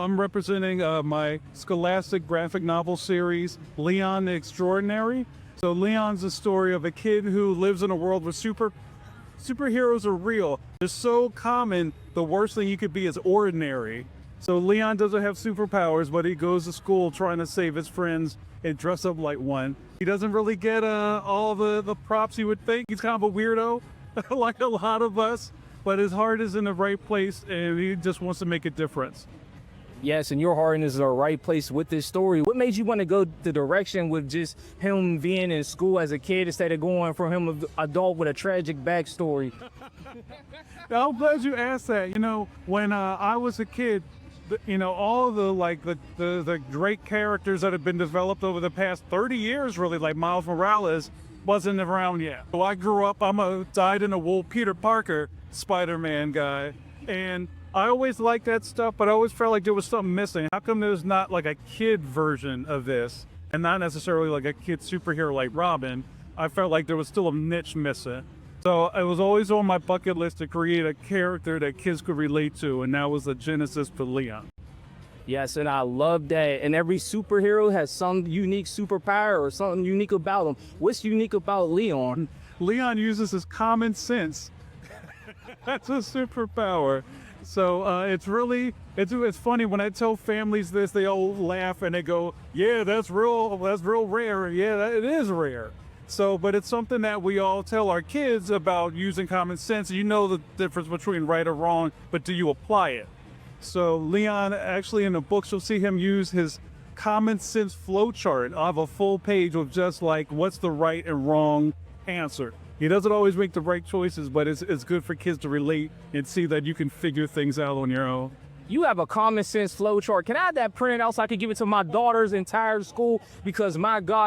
I'm representing my scholastic graphic novel series, Leon the Extraordinary. So Leon's a story of a kid who lives in a world where superheroes are real. They're so common, the worst thing you could be is ordinary. So Leon doesn't have superpowers, but he goes to school trying to save his friends and dress up like one. He doesn't really get all the props you would think. He's kind of a weirdo, like a lot of us, but his heart is in the right place and he just wants to make a difference. Yes, and your heart is in the right place with this story. What made you want to go the direction with just him being in school as a kid instead of going from him an adult with a tragic backstory? I'm glad you asked that. You know, when I was a kid, all the great characters that have been developed over the past 30 years, really, like Miles Morales, wasn't around yet. So I grew up, I'm a dyed-in-the-wool Peter Parker Spider-Man guy, and I always liked that stuff, but I always felt like there was something missing. How come there's not like a kid version of this, and not necessarily like a kid superhero like Robin? I felt like there was still a niche missing. So it was always on my bucket list to create a character that kids could relate to, and that was the genesis for Leon. Yes, and I love that. And every superhero has some unique superpower or something unique about them. What's unique about Leon? Leon uses his common sense. That's a superpower. So it's funny when I tell families this, they all laugh and they go, "Yeah, that's real rare. Yeah, it is rare." So, but it's something that we all tell our kids about using common sense. You know the difference between right or wrong, but do you apply it? So Leon, actually in the books, you'll see him use his common sense flow chart. I have a full page of just like what's the right and wrong answer. He doesn't always make the right choices, but it's good for kids to relate and see that you can figure things out on your own. You have a common sense flow chart. Can I have that printed out so I can give it to my daughter's entire school? Because my God,